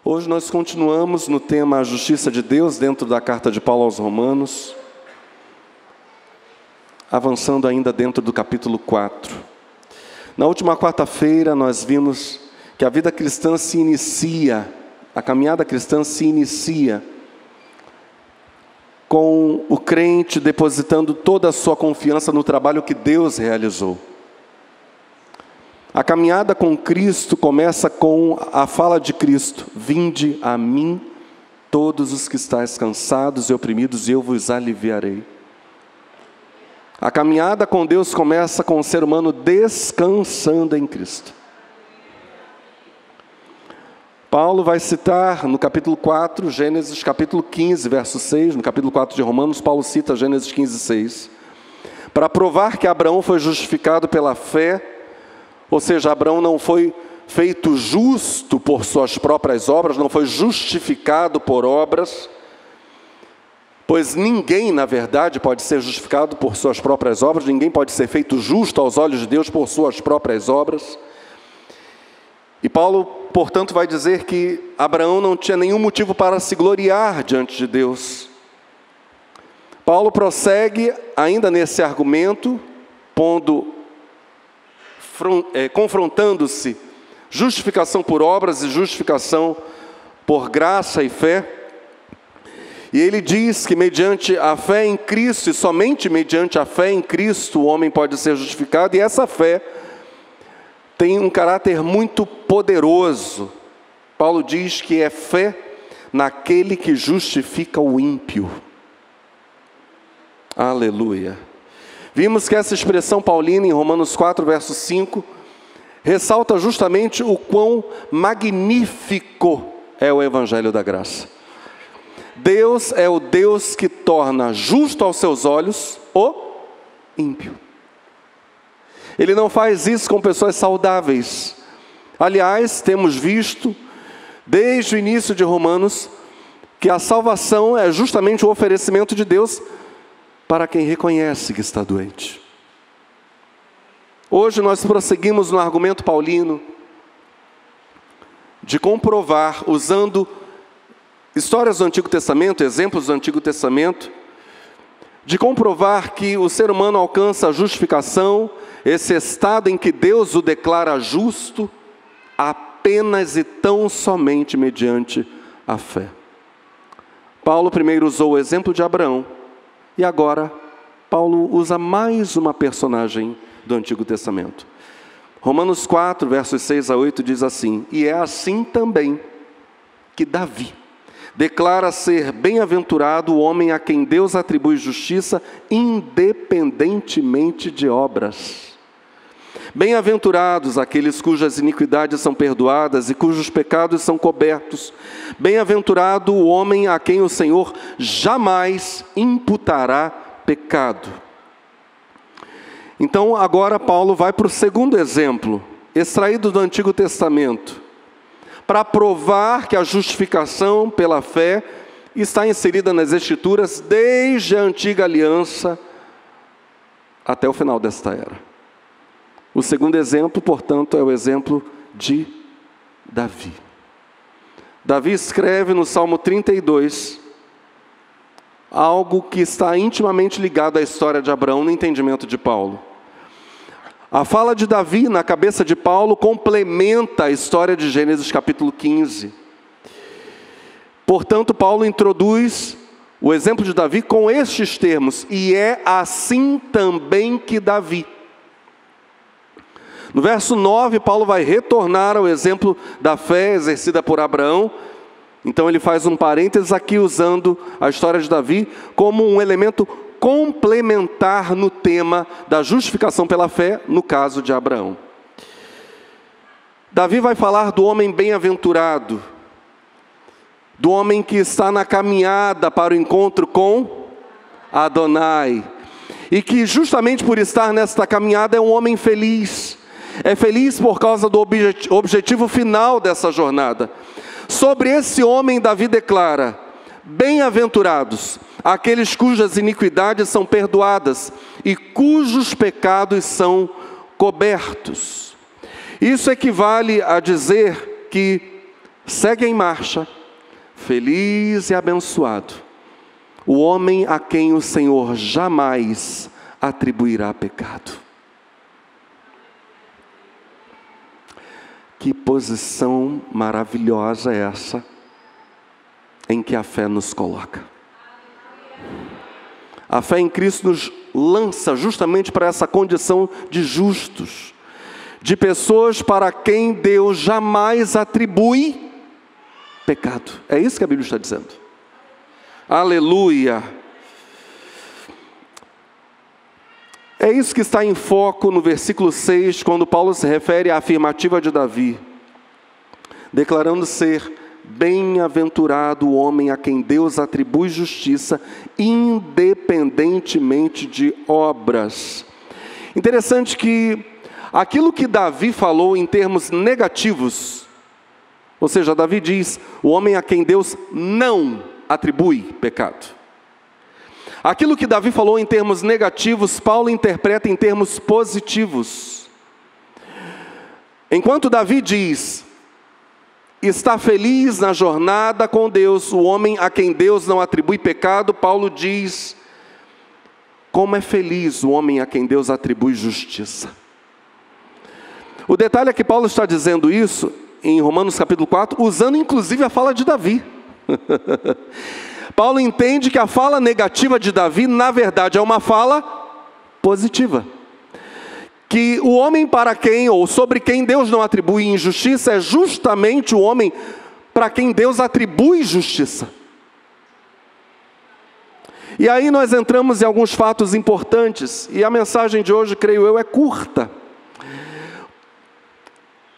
Hoje nós continuamos no tema A Justiça de Deus, dentro da carta de Paulo aos Romanos, avançando ainda dentro do capítulo 4. Na última quarta-feira nós vimos que a vida cristã se inicia, a caminhada cristã se inicia com o crente depositando toda a sua confiança no trabalho que Deus realizou. A caminhada com Cristo começa com a fala de Cristo: vinde a mim, todos os que estáis cansados e oprimidos, e eu vos aliviarei. A caminhada com Deus começa com o ser humano descansando em Cristo. Paulo vai citar no capítulo 4, Gênesis capítulo 15, verso 6, no capítulo 4 de Romanos, Paulo cita Gênesis 15, 6, para provar que Abraão foi justificado pela fé. Ou seja, Abraão não foi feito justo por suas próprias obras, não foi justificado por obras, pois ninguém, na verdade, pode ser justificado por suas próprias obras, ninguém pode ser feito justo aos olhos de Deus por suas próprias obras. E Paulo, portanto, vai dizer que Abraão não tinha nenhum motivo para se gloriar diante de Deus. Paulo prossegue ainda nesse argumento, confrontando-se justificação por obras e justificação por graça e fé. E ele diz que mediante a fé em Cristo, e somente mediante a fé em Cristo, o homem pode ser justificado, e essa fé tem um caráter muito poderoso. Paulo diz que é fé naquele que justifica o ímpio. Aleluia. Vimos que essa expressão paulina em Romanos 4, verso 5, ressalta justamente o quão magnífico é o Evangelho da Graça. Deus é o Deus que torna justo aos seus olhos o ímpio. Ele não faz isso com pessoas saudáveis. Aliás, temos visto, desde o início de Romanos, que a salvação é justamente o oferecimento de Deus para quem reconhece que está doente. Hoje nós prosseguimos no argumento paulino de comprovar, usando histórias do Antigo Testamento, exemplos do Antigo Testamento, de comprovar que o ser humano alcança a justificação, esse estado em que Deus o declara justo, apenas e tão somente mediante a fé. Paulo primeiro usou o exemplo de Abraão, e agora Paulo usa mais uma personagem do Antigo Testamento. Romanos 4, versos 6 a 8 diz assim: e é assim também que Davi declara ser bem-aventurado o homem a quem Deus atribui justiça independentemente de obras. Bem-aventurados aqueles cujas iniquidades são perdoadas e cujos pecados são cobertos. Bem-aventurado o homem a quem o Senhor jamais imputará pecado. Então agora Paulo vai para o segundo exemplo, extraído do Antigo Testamento, para provar que a justificação pela fé está inserida nas Escrituras desde a antiga aliança até o final desta era. O segundo exemplo, portanto, é o exemplo de Davi. Davi escreve no Salmo 32, algo que está intimamente ligado à história de Abraão no entendimento de Paulo. A fala de Davi na cabeça de Paulo complementa a história de Gênesis capítulo 15. Portanto, Paulo introduz o exemplo de Davi com estes termos: e é assim também que Davi. No verso 9, Paulo vai retornar ao exemplo da fé exercida por Abraão. Então ele faz um parênteses aqui, usando a história de Davi como um elemento complementar no tema da justificação pela fé, no caso de Abraão. Davi vai falar do homem bem-aventurado, do homem que está na caminhada para o encontro com Adonai, e que justamente por estar nesta caminhada é um homem feliz. É feliz por causa do objetivo final dessa jornada. Sobre esse homem, Davi declara: bem-aventurados aqueles cujas iniquidades são perdoadas e cujos pecados são cobertos. Isso equivale a dizer que Segue em marcha, feliz e abençoado, o homem a quem o Senhor jamais atribuirá pecado. Que posição maravilhosa é essa em que a fé nos coloca. A fé em Cristo nos lança justamente para essa condição de justos, de pessoas para quem Deus jamais atribui pecado. É isso que a Bíblia está dizendo. Aleluia! É isso que está em foco no versículo 6, quando Paulo se refere à afirmativa de Davi, declarando ser bem-aventurado o homem a quem Deus atribui justiça, independentemente de obras. Interessante que aquilo que Davi falou em termos negativos, ou seja, Davi diz, o homem a quem Deus não atribui pecado. Aquilo que Davi falou em termos negativos, Paulo interpreta em termos positivos. Enquanto Davi diz, está feliz na jornada com Deus, o homem a quem Deus não atribui pecado, Paulo diz, como é feliz o homem a quem Deus atribui justiça. O detalhe é que Paulo está dizendo isso em Romanos capítulo 4, usando inclusive a fala de Davi. Paulo entende que a fala negativa de Davi, na verdade, é uma fala positiva. Que o homem para quem, ou sobre quem Deus não atribui injustiça, é justamente o homem para quem Deus atribui justiça. E aí nós entramos em alguns fatos importantes, e a mensagem de hoje, creio eu, é curta.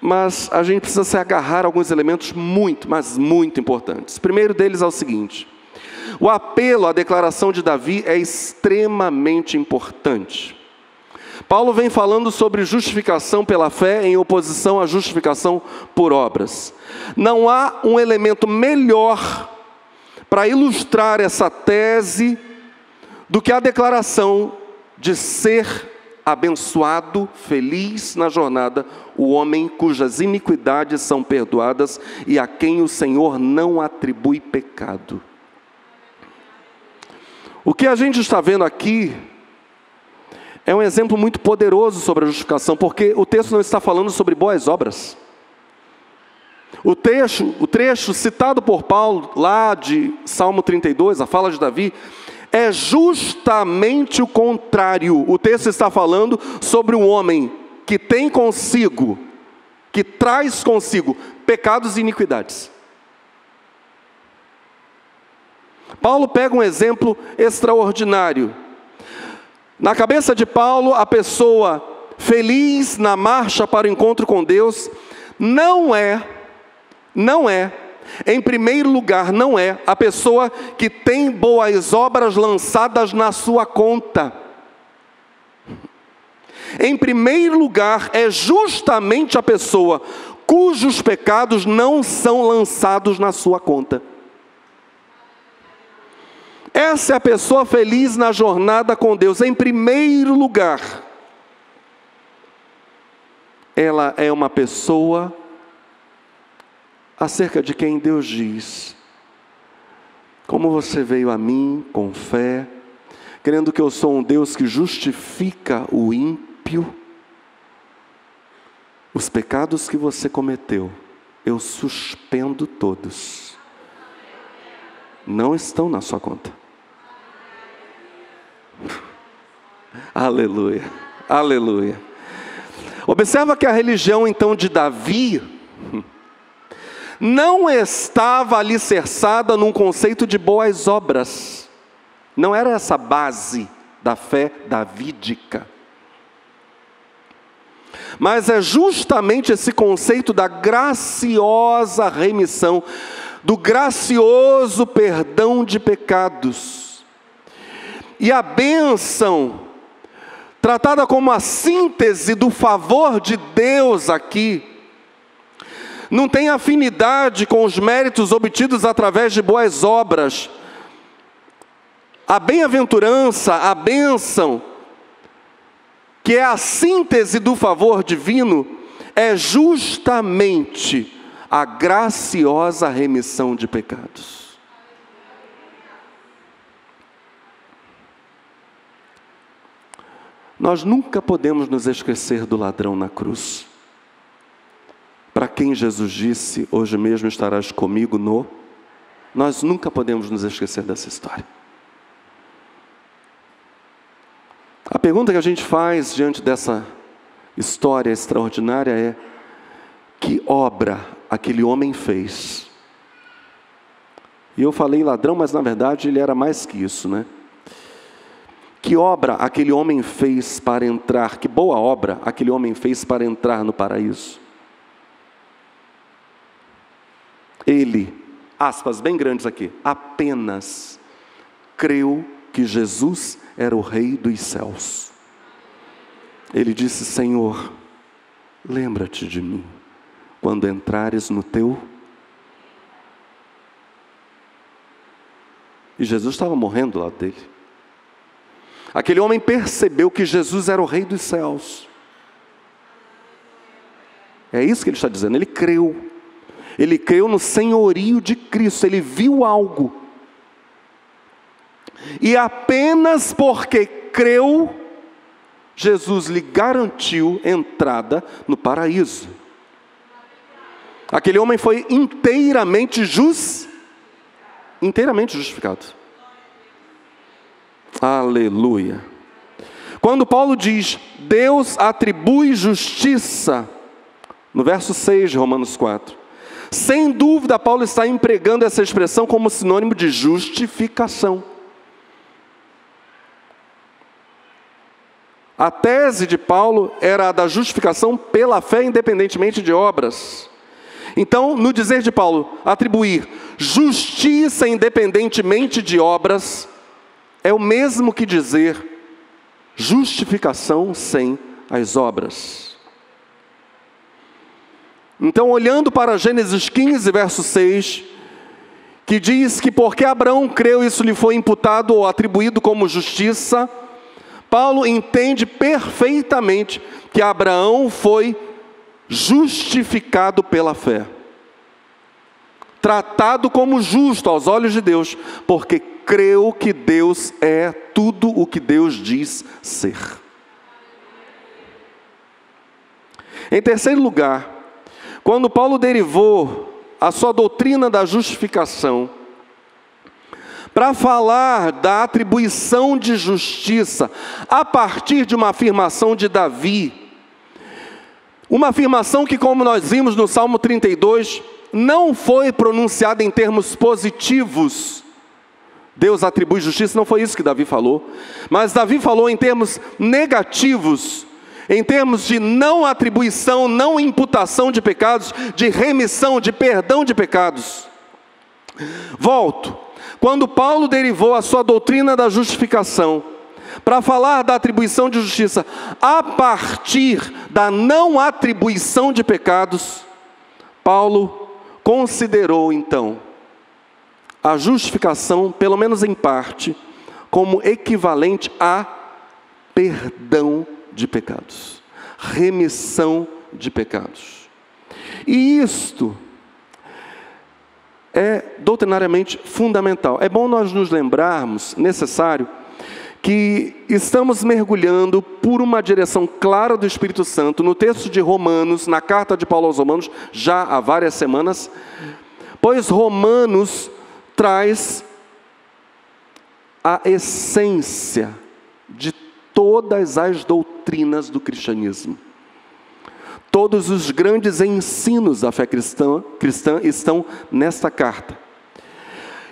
Mas a gente precisa se agarrar a alguns elementos muito, mas muito importantes. O primeiro deles é o seguinte: o apelo à declaração de Davi é extremamente importante. Paulo vem falando sobre justificação pela fé em oposição à justificação por obras. Não há um elemento melhor para ilustrar essa tese do que a declaração de ser abençoado, feliz na jornada, o homem cujas iniquidades são perdoadas e a quem o Senhor não atribui pecado. O que a gente está vendo aqui é um exemplo muito poderoso sobre a justificação, porque o texto não está falando sobre boas obras. O trecho citado por Paulo, lá de Salmo 32, a fala de Davi, é justamente o contrário. O texto está falando sobre um homem que tem consigo, que traz consigo pecados e iniquidades. Paulo pega um exemplo extraordinário. Na cabeça de Paulo, a pessoa feliz na marcha para o encontro com Deus, não é, em primeiro lugar, não é a pessoa que tem boas obras lançadas na sua conta. Em primeiro lugar, é justamente a pessoa cujos pecados não são lançados na sua conta. Essa é a pessoa feliz na jornada com Deus. Em primeiro lugar, ela é uma pessoa acerca de quem Deus diz: como você veio a mim com fé, crendo que eu sou um Deus que justifica o ímpio, os pecados que você cometeu, eu suspendo todos. Não estão na sua conta. Aleluia, aleluia. Observa que a religião então de Davi não estava alicerçada num conceito de boas obras. Não era essa a base da fé davídica. Mas é justamente esse conceito da graciosa remissão, do gracioso perdão de pecados. E a bênção, tratada como a síntese do favor de Deus aqui, não tem afinidade com os méritos obtidos através de boas obras. A bem-aventurança, a bênção, que é a síntese do favor divino, é justamente a graciosa remissão de pecados. Nós nunca podemos nos esquecer do ladrão na cruz, para quem Jesus disse, hoje mesmo estarás comigo no... Nós nunca podemos nos esquecer dessa história. A pergunta que a gente faz diante dessa história extraordinária é: que obra aquele homem fez? E eu falei ladrão, mas na verdade ele era mais que isso, né? Que obra aquele homem fez para entrar, que boa obra aquele homem fez para entrar no paraíso? Ele, aspas bem grandes aqui, apenas creu que Jesus era o Rei dos céus. Ele disse: Senhor, lembra-te de mim quando entrares no teu... E Jesus estava morrendo do lado dele. Aquele homem percebeu que Jesus era o Rei dos céus. É isso que ele está dizendo, ele creu. Ele creu no senhorio de Cristo, ele viu algo. E apenas porque creu, Jesus lhe garantiu entrada no paraíso. Aquele homem foi inteiramente justificado. Aleluia. Quando Paulo diz, Deus atribui justiça, no verso 6 de Romanos 4, sem dúvida Paulo está empregando essa expressão como sinônimo de justificação. A tese de Paulo era a da justificação pela fé, independentemente de obras. Então, no dizer de Paulo, atribuir justiça independentemente de obras, é o mesmo que dizer justificação sem as obras. Então, olhando para Gênesis 15, verso 6, que diz que porque Abraão creu, isso lhe foi imputado ou atribuído como justiça, Paulo entende perfeitamente que Abraão foi justificado pela fé, tratado como justo aos olhos de Deus, porque creu que Deus é tudo o que Deus diz ser. Em terceiro lugar, quando Paulo derivou a sua doutrina da justificação para falar da atribuição de justiça a partir de uma afirmação de Davi, uma afirmação que, como nós vimos no Salmo 32, não foi pronunciada em termos positivos. Deus atribui justiça, não foi isso que Davi falou, mas Davi falou em termos negativos, em termos de não atribuição, não imputação de pecados, de remissão, de perdão de pecados. Volto. Quando Paulo derivou a sua doutrina da justificação para falar da atribuição de justiça a partir da não atribuição de pecados, Paulo considerou então a justificação, pelo menos em parte, como equivalente a perdão de pecados, remissão de pecados. E isto é doutrinariamente fundamental. É bom nós nos lembrarmos, necessário, que estamos mergulhando por uma direção clara do Espírito Santo no texto de Romanos, na carta de Paulo aos Romanos, já há várias semanas, pois Romanos traz a essência de todas as doutrinas do cristianismo. Todos os grandes ensinos da fé cristã estão nesta carta.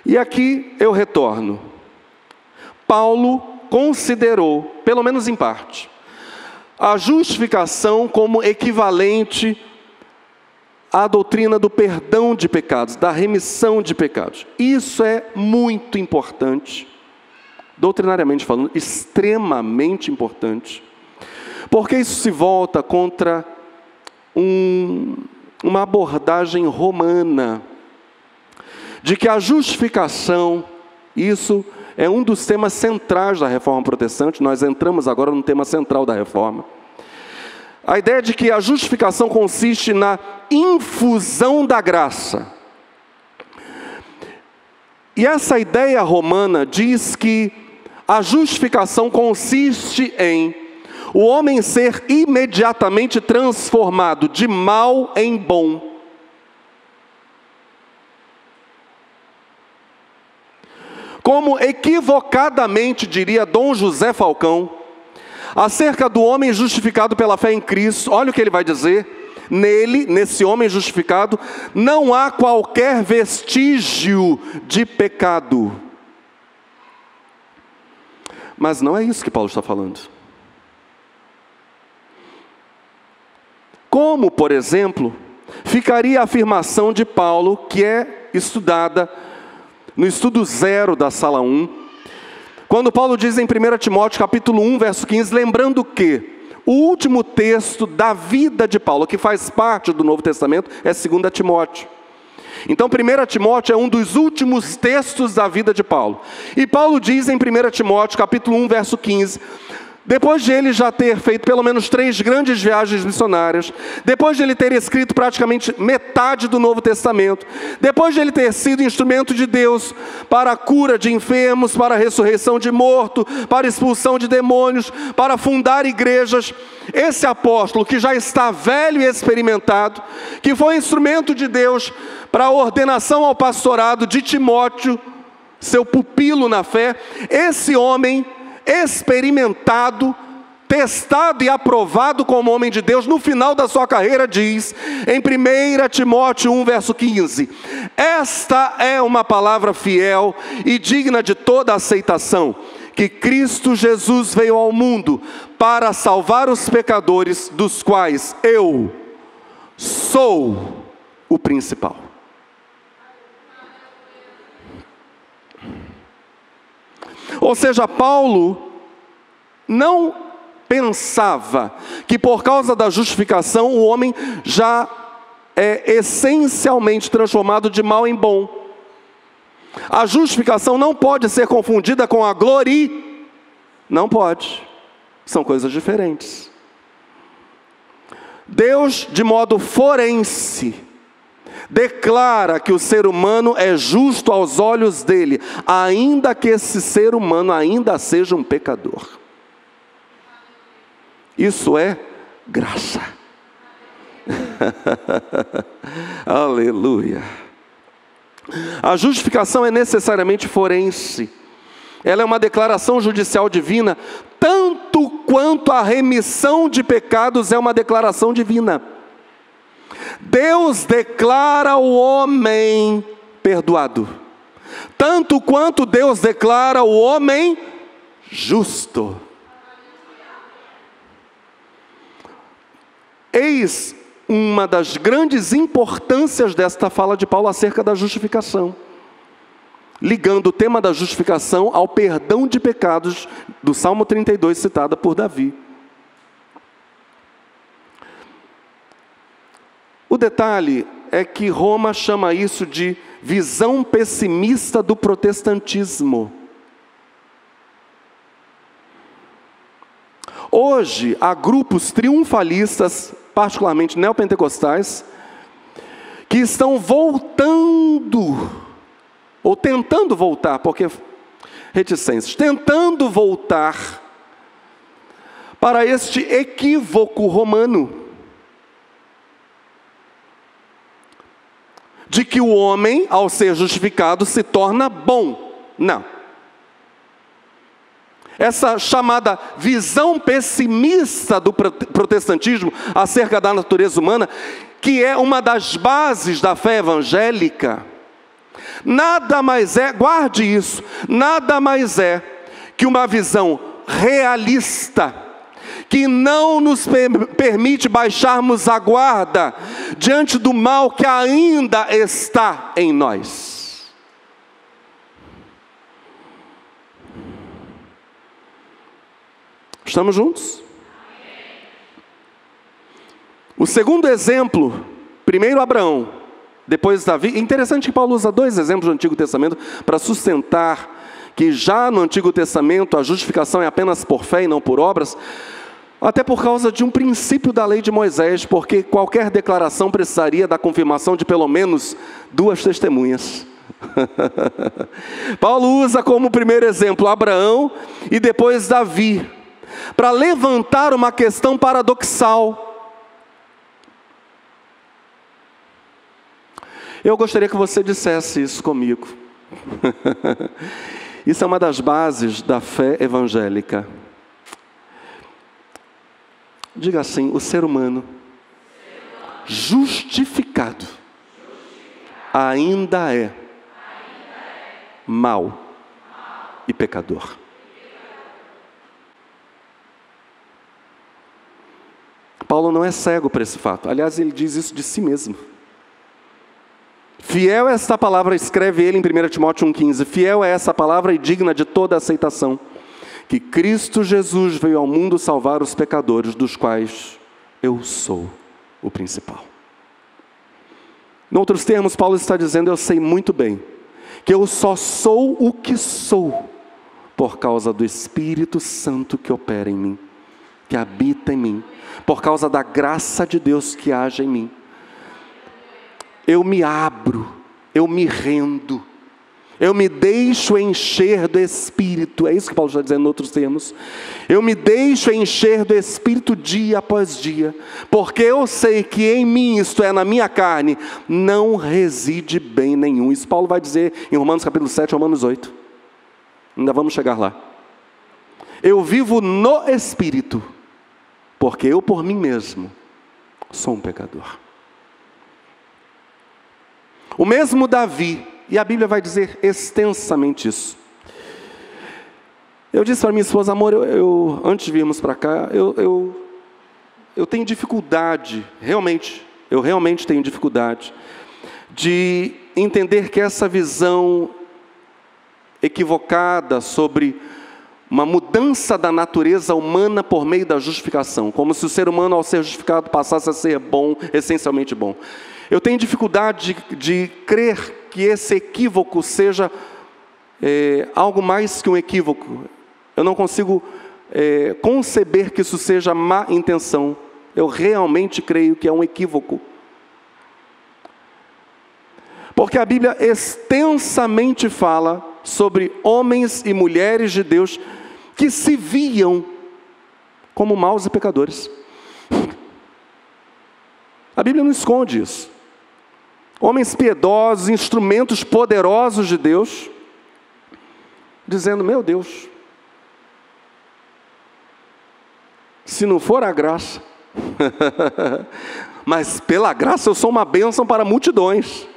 E aqui eu retorno. Paulo considerou, pelo menos em parte, a justificação como equivalente à doutrina do perdão de pecados, da remissão de pecados. Isso é muito importante, doutrinariamente falando, extremamente importante, porque isso se volta contra uma abordagem romana, de que a justificação, isso é um dos temas centrais da Reforma Protestante. Nós entramos agora no tema central da Reforma. a ideia de que a justificação consiste na infusão da graça. E essa ideia romana diz que a justificação consiste em o homem ser imediatamente transformado de mal em bom. Como equivocadamente diria Dom José Falcão, acerca do homem justificado pela fé em Cristo, olha o que ele vai dizer: nele, nesse homem justificado, não há qualquer vestígio de pecado. Mas não é isso que Paulo está falando. Como, por exemplo, ficaria a afirmação de Paulo, que é estudada no estudo 0 da sala 1, quando Paulo diz em 1 Timóteo capítulo 1, verso 15, lembrando que o último texto da vida de Paulo, que faz parte do Novo Testamento, é 2 Timóteo. Então 1 Timóteo é um dos últimos textos da vida de Paulo. E Paulo diz em 1 Timóteo capítulo 1, verso 15, depois de ele já ter feito pelo menos 3 grandes viagens missionárias, depois de ele ter escrito praticamente metade do Novo Testamento, depois de ele ter sido instrumento de Deus para a cura de enfermos, para a ressurreição de mortos, para a expulsão de demônios, para fundar igrejas, esse apóstolo que já está velho e experimentado, que foi instrumento de Deus para a ordenação ao pastorado de Timóteo, seu pupilo na fé, esse homem experimentado, testado e aprovado como homem de Deus, no final da sua carreira diz, em 1 Timóteo 1, verso 15, esta é uma palavra fiel e digna de toda aceitação, que Cristo Jesus veio ao mundo para salvar os pecadores, dos quais eu sou o principal. Ou seja, Paulo não pensava que por causa da justificação o homem já é essencialmente transformado de mal em bom. A justificação não pode ser confundida com a glória. Não pode. São coisas diferentes. Deus, de modo forense, declara que o ser humano é justo aos olhos dele, ainda que esse ser humano ainda seja um pecador. Isso é graça. Aleluia. A justificação é necessariamente forense. Ela é uma declaração judicial divina, tanto quanto a remissão de pecados é uma declaração divina. Deus declara o homem perdoado, tanto quanto Deus declara o homem justo. Eis uma das grandes importâncias desta fala de Paulo acerca da justificação, ligando o tema da justificação ao perdão de pecados do Salmo 32, citada por Davi. O detalhe é que Roma chama isso de visão pessimista do protestantismo. Hoje, há grupos triunfalistas, particularmente neopentecostais, que estão voltando, ou tentando voltar, porque reticências, tentando voltar para este equívoco romano, de que o homem, ao ser justificado, se torna bom. Não. Essa chamada visão pessimista do protestantismo acerca da natureza humana, que é uma das bases da fé evangélica, nada mais é, guarde isso, nada mais é que uma visão realista, que não nos permite baixarmos a guarda diante do mal que ainda está em nós. Estamos juntos? O segundo exemplo, primeiro Abraão, depois Davi. Interessante que Paulo usa 2 exemplos do Antigo Testamento para sustentar que já no Antigo Testamento a justificação é apenas por fé e não por obras. Até por causa de um princípio da lei de Moisés, porque qualquer declaração precisaria da confirmação de pelo menos 2 testemunhas. Paulo usa como primeiro exemplo Abraão e depois Davi, para levantar uma questão paradoxal. Eu gostaria que você dissesse isso comigo. Isso é uma das bases da fé evangélica. Diga assim: o ser humano justificado ainda é mau e pecador. Paulo não é cego para esse fato. Aliás, ele diz isso de si mesmo. Fiel é esta palavra, escreve ele em 1 Timóteo 1,15. Fiel é essa palavra e digna de toda aceitação, que Cristo Jesus veio ao mundo salvar os pecadores, dos quais eu sou o principal. Em outros termos, Paulo está dizendo: eu sei muito bem que eu só sou o que sou por causa do Espírito Santo que opera em mim, que habita em mim, por causa da graça de Deus que age em mim. Eu me abro, eu me rendo, eu me deixo encher do Espírito. É isso que Paulo está dizendo em outros termos. Eu me deixo encher do Espírito dia após dia, porque eu sei que em mim, isto é, na minha carne, não reside bem nenhum. Isso Paulo vai dizer em Romanos capítulo 7, Romanos 8. Ainda vamos chegar lá. Eu vivo no Espírito, porque eu por mim mesmo sou um pecador. O mesmo Davi, e a Bíblia vai dizer extensamente isso. Eu disse para minha esposa: amor, antes de virmos para cá, eu tenho dificuldade, eu realmente tenho dificuldade de entender que essa visão equivocada sobre uma mudança da natureza humana por meio da justificação, como se o ser humano, ao ser justificado, passasse a ser bom, essencialmente bom. Eu tenho dificuldade de crer que esse equívoco seja algo mais que um equívoco. Eu não consigo conceber que isso seja má intenção. Eu realmente creio que é um equívoco. Porque a Bíblia extensamente fala sobre homens e mulheres de Deus que se viam como maus e pecadores. A Bíblia não esconde isso. Homens piedosos, instrumentos poderosos de Deus, dizendo: meu Deus, se não for a graça, mas pela graça eu sou uma bênção para multidões.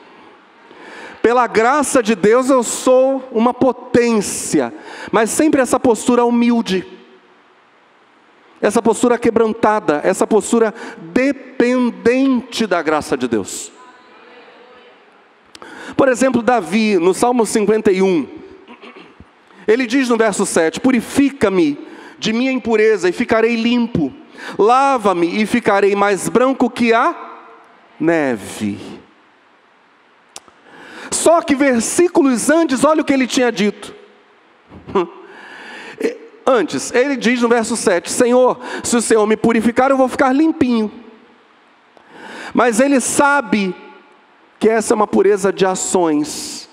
Pela graça de Deus eu sou uma potência, mas sempre essa postura humilde, essa postura quebrantada, essa postura dependente da graça de Deus. Por exemplo, Davi, no Salmo 51, ele diz no verso 7: purifica-me de minha impureza e ficarei limpo, lava-me e ficarei mais branco que a neve. Só que versículos antes, olha o que ele tinha dito. Antes, ele diz no verso 7, Senhor, se o Senhor me purificar, eu vou ficar limpinho. Mas ele sabe que essa é uma pureza de ações.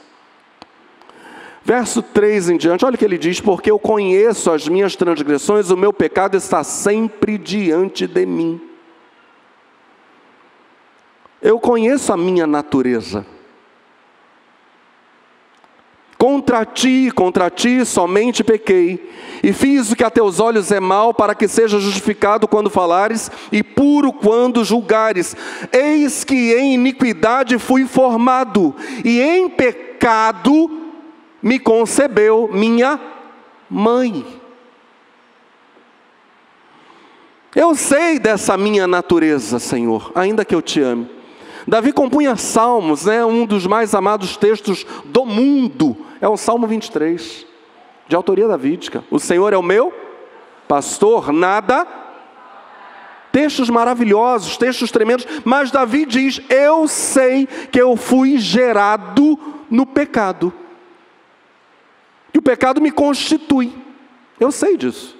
Verso 3 em diante, olha o que ele diz, porque eu conheço as minhas transgressões, o meu pecado está sempre diante de mim. Eu conheço a minha natureza. Contra ti somente pequei, e fiz o que a teus olhos é mal, para que seja justificado quando falares, e puro quando julgares. Eis que em iniquidade fui formado, e em pecado me concebeu minha mãe. Eu sei dessa minha natureza, Senhor, ainda que eu te ame. Davi compunha salmos, um dos mais amados textos do mundo, é o Salmo 23, de autoria davídica. O Senhor é o meu pastor, nada. Textos maravilhosos, textos tremendos, mas Davi diz, eu sei que eu fui gerado no pecado. E o pecado me constitui, eu sei disso.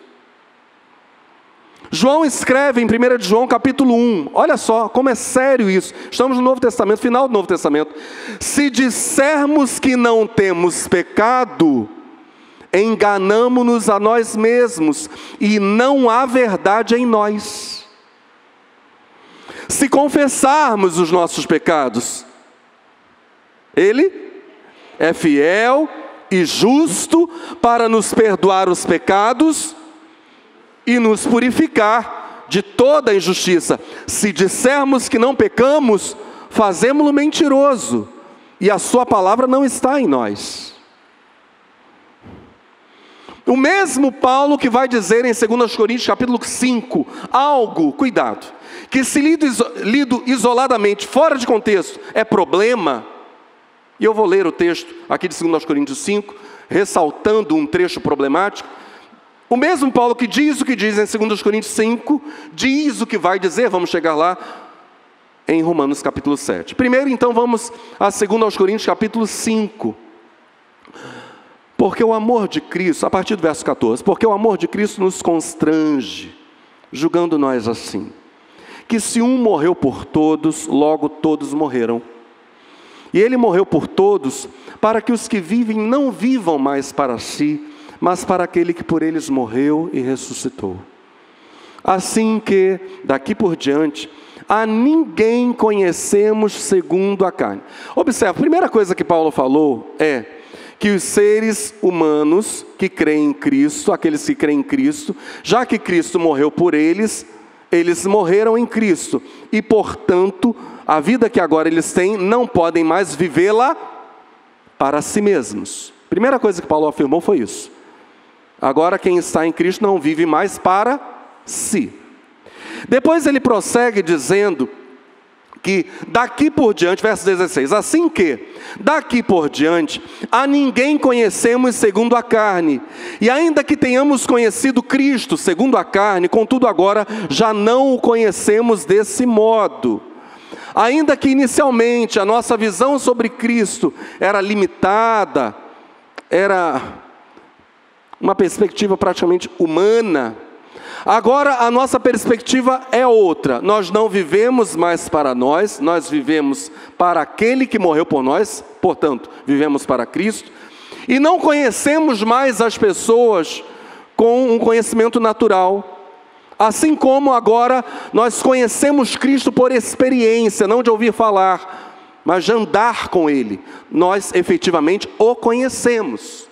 João escreve em 1 João capítulo 1, olha só como é sério isso, estamos no Novo Testamento, final do Novo Testamento. Se dissermos que não temos pecado, enganamo-nos a nós mesmos, e não há verdade em nós. Se confessarmos os nossos pecados, Ele é fiel e justo para nos perdoar os pecados e nos purificar de toda injustiça. Se dissermos que não pecamos, fazemo-lo mentiroso, e a sua palavra não está em nós. O mesmo Paulo que vai dizer em 2 Coríntios capítulo 5, algo, cuidado, que se lido isoladamente, fora de contexto, é problema. E eu vou ler o texto aqui de 2 Coríntios 5, ressaltando um trecho problemático. O mesmo Paulo que diz o que diz em 2 Coríntios 5, diz o que vai dizer, vamos chegar lá, em Romanos capítulo 7. Primeiro então vamos a 2 Coríntios capítulo 5. Porque o amor de Cristo, a partir do verso 14, porque o amor de Cristo nos constrange, julgando nós assim, que se um morreu por todos, logo todos morreram. E ele morreu por todos, para que os que vivem não vivam mais para si, mas para aquele que por eles morreu e ressuscitou. Assim que, daqui por diante, a ninguém conhecemos segundo a carne. Observe, a primeira coisa que Paulo falou é que os seres humanos que creem em Cristo, aqueles que creem em Cristo, já que Cristo morreu por eles, eles morreram em Cristo. E, portanto, a vida que agora eles têm, não podem mais vivê-la para si mesmos. Primeira coisa que Paulo afirmou foi isso. Agora quem está em Cristo não vive mais para si. Depois ele prossegue dizendo que daqui por diante, verso 16, assim que daqui por diante a ninguém conhecemos segundo a carne, e ainda que tenhamos conhecido Cristo segundo a carne, contudo agora já não o conhecemos desse modo. Ainda que inicialmente a nossa visão sobre Cristo era limitada, era uma perspectiva praticamente humana, agora a nossa perspectiva é outra. Nós não vivemos mais para nós, nós vivemos para aquele que morreu por nós, portanto, vivemos para Cristo, e não conhecemos mais as pessoas com um conhecimento natural. Assim como agora nós conhecemos Cristo por experiência, não de ouvir falar, mas de andar com Ele, nós efetivamente o conhecemos.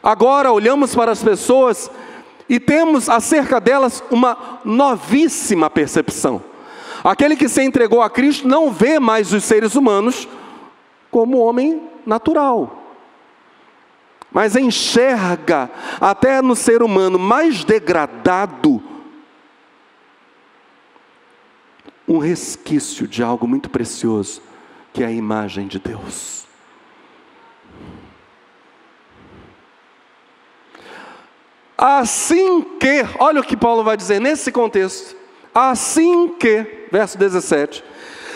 Agora olhamos para as pessoas e temos acerca delas uma novíssima percepção. Aquele que se entregou a Cristo não vê mais os seres humanos como homem natural, mas enxerga até no ser humano mais degradado um resquício de algo muito precioso, que é a imagem de Deus. Assim que, olha o que Paulo vai dizer nesse contexto, assim que, verso 17,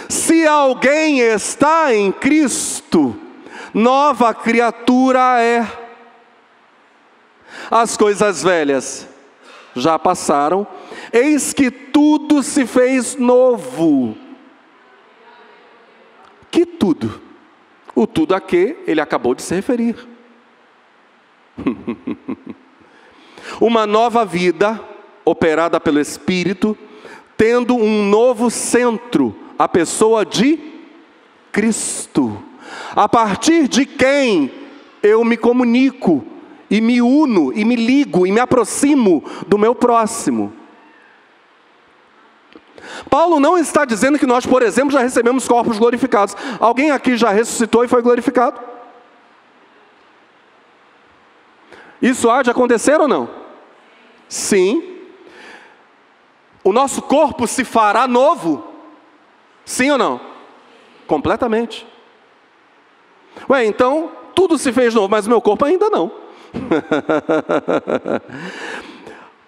se alguém está em Cristo, nova criatura é. As coisas velhas já passaram, eis que tudo se fez novo. Que tudo? O tudo a que ele acabou de se referir. Uma nova vida, operada pelo Espírito, tendo um novo centro, a pessoa de Cristo, a partir de quem eu me comunico, e me uno, e me ligo, e me aproximo do meu próximo. Paulo não está dizendo que nós, por exemplo, já recebemos corpos glorificados. Alguém aqui já ressuscitou e foi glorificado? Isso há de acontecer ou não? Sim. O nosso corpo se fará novo? Sim ou não? Completamente. Ué, então, tudo se fez novo, mas o meu corpo ainda não.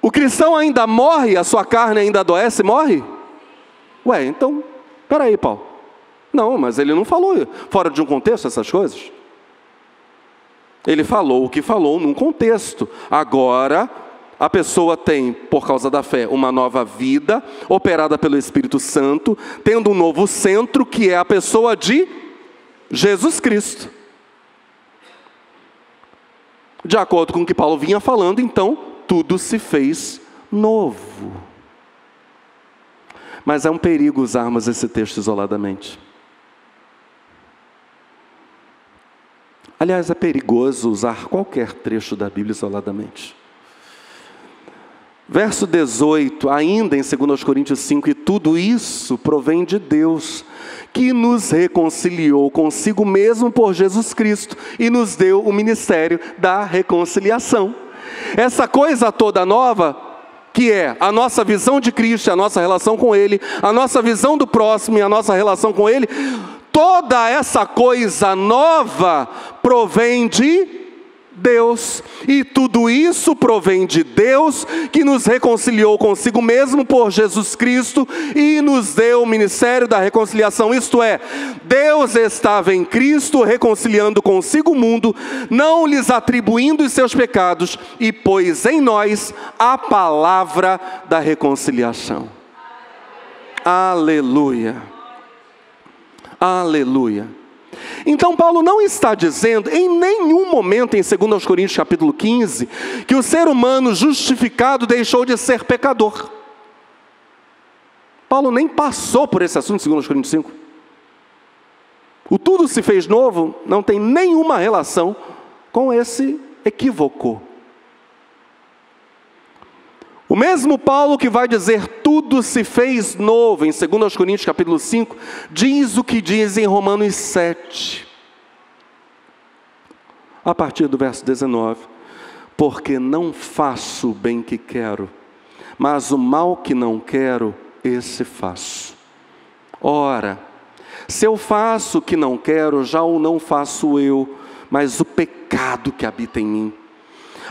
O cristão ainda morre, a sua carne ainda adoece, morre? Ué, então, peraí, Paulo. Não, mas ele não falou fora de um contexto essas coisas. Ele falou o que falou num contexto. Agora, a pessoa tem, por causa da fé, uma nova vida, operada pelo Espírito Santo, tendo um novo centro, que é a pessoa de Jesus Cristo. De acordo com o que Paulo vinha falando, então, tudo se fez novo. Mas é um perigo usarmos esse texto isoladamente. Aliás, é perigoso usar qualquer trecho da Bíblia isoladamente. Verso 18, ainda em 2 Coríntios 5, e tudo isso provém de Deus, que nos reconciliou consigo mesmo por Jesus Cristo, e nos deu o ministério da reconciliação. Essa coisa toda nova, que é a nossa visão de Cristo, a nossa relação com Ele, a nossa visão do próximo e a nossa relação com Ele, toda essa coisa nova provém de Deus, e tudo isso provém de Deus, que nos reconciliou consigo mesmo por Jesus Cristo, e nos deu o ministério da reconciliação, isto é, Deus estava em Cristo, reconciliando consigo o mundo, não lhes atribuindo os seus pecados, e pôs em nós a palavra da reconciliação. Aleluia, aleluia. Então Paulo não está dizendo em nenhum momento em 2 Coríntios capítulo 15 que o ser humano justificado deixou de ser pecador. Paulo nem passou por esse assunto em 2 Coríntios 5. O tudo se fez novo não tem nenhuma relação com esse equívoco. O mesmo Paulo que vai dizer tudo se fez novo em 2 Coríntios capítulo 5, diz o que diz em Romanos 7, a partir do verso 19, porque não faço o bem que quero, mas o mal que não quero, esse faço. Ora, se eu faço o que não quero, já o não faço eu, mas o pecado que habita em mim.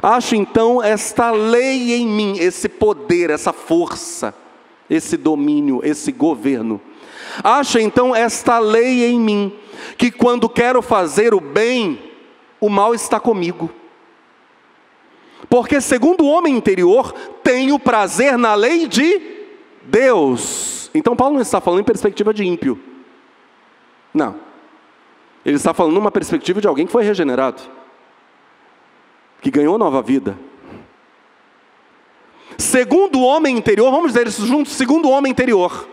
Acho então esta lei em mim, esse poder, essa força, esse domínio, esse governo. Acho então esta lei em mim, que quando quero fazer o bem, o mal está comigo. Porque segundo o homem interior, tenho prazer na lei de Deus. Então Paulo não está falando em perspectiva de ímpio. Não. Ele está falando numa perspectiva de alguém que foi regenerado, que ganhou nova vida. Segundo o homem interior, vamos dizer isso juntos, segundo o homem interior,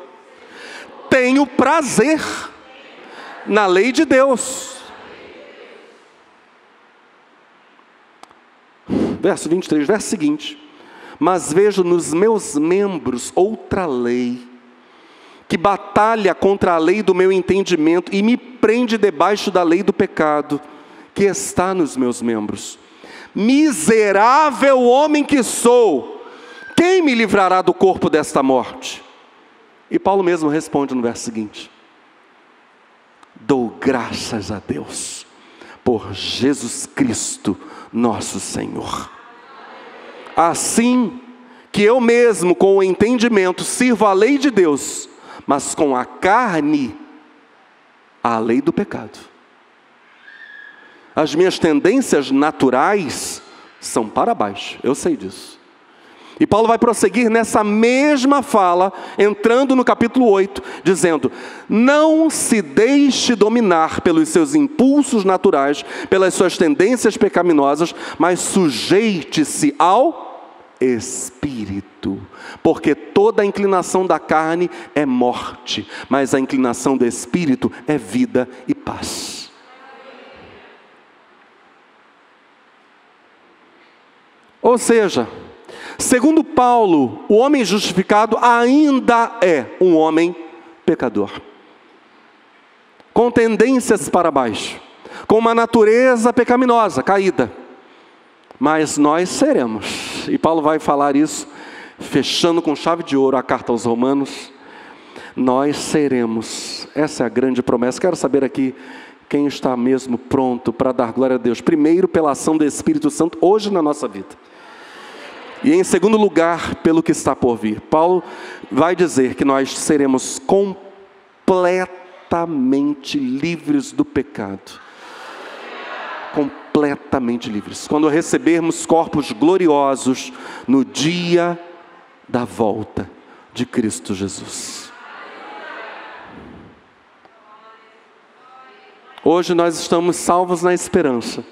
tenho prazer na lei de Deus. Verso 23, verso seguinte, mas vejo nos meus membros outra lei, que batalha contra a lei do meu entendimento, e me prende debaixo da lei do pecado, que está nos meus membros. Miserável homem que sou, quem me livrará do corpo desta morte? E Paulo mesmo responde no verso seguinte, dou graças a Deus, por Jesus Cristo, nosso Senhor. Assim que eu mesmo com o entendimento sirvo a lei de Deus, mas com a carne, a lei do pecado. As minhas tendências naturais são para baixo, eu sei disso. E Paulo vai prosseguir nessa mesma fala, entrando no capítulo 8, dizendo, não se deixe dominar pelos seus impulsos naturais, pelas suas tendências pecaminosas, mas sujeite-se ao Espírito, porque toda a inclinação da carne é morte, mas a inclinação do Espírito é vida e paz. Ou seja, segundo Paulo, o homem justificado ainda é um homem pecador, com tendências para baixo, com uma natureza pecaminosa, caída. Mas nós seremos, e Paulo vai falar isso, fechando com chave de ouro a carta aos Romanos, nós seremos, essa é a grande promessa. Quero saber aqui, quem está mesmo pronto para dar glória a Deus, primeiro pela ação do Espírito Santo, hoje na nossa vida. E em segundo lugar, pelo que está por vir. Paulo vai dizer que nós seremos completamente livres do pecado. completamente livres. Quando recebermos corpos gloriosos no dia da volta de Cristo Jesus. Hoje nós estamos salvos na esperança.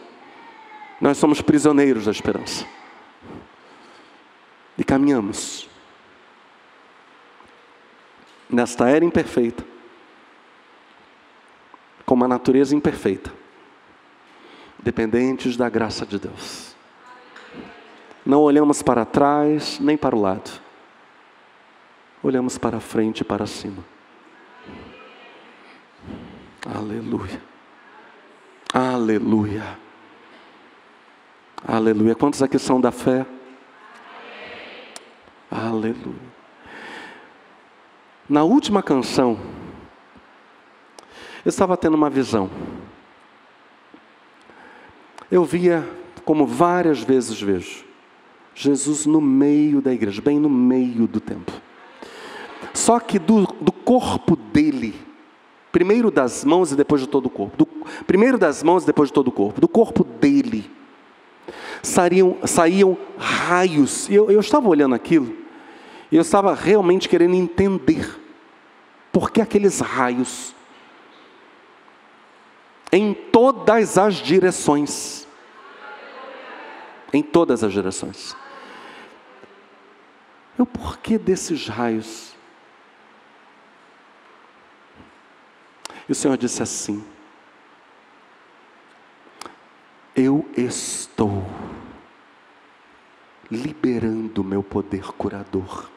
Nós somos prisioneiros da esperança. E caminhamos nesta era imperfeita, com uma natureza imperfeita, dependentes da graça de Deus. Não olhamos para trás, nem para o lado. Olhamos para frente e para cima. Aleluia. Aleluia. Aleluia. Quantos aqui são da fé? Aleluia. Na última canção, eu estava tendo uma visão. Eu via, como várias vezes vejo, Jesus no meio da igreja, bem no meio do templo. Só que do corpo dele, primeiro das mãos e depois de todo o corpo, primeiro das mãos e depois de todo o corpo, do corpo dele, saíam raios. E eu estava olhando aquilo, e eu estava realmente querendo entender por que aqueles raios, em todas as direções. Em todas as direções. O porquê desses raios? E o Senhor disse assim: eu estou liberando o meu poder curador.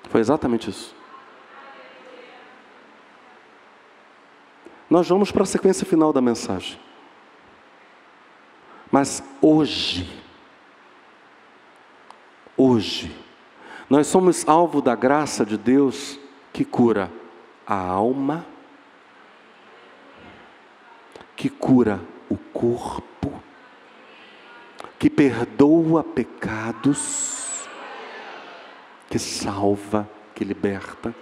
Foi exatamente isso. Nós vamos para a sequência final da mensagem. Mas hoje, nós somos alvo da graça de Deus que cura a alma, que cura o corpo, que perdoa pecados, que salva, que liberta.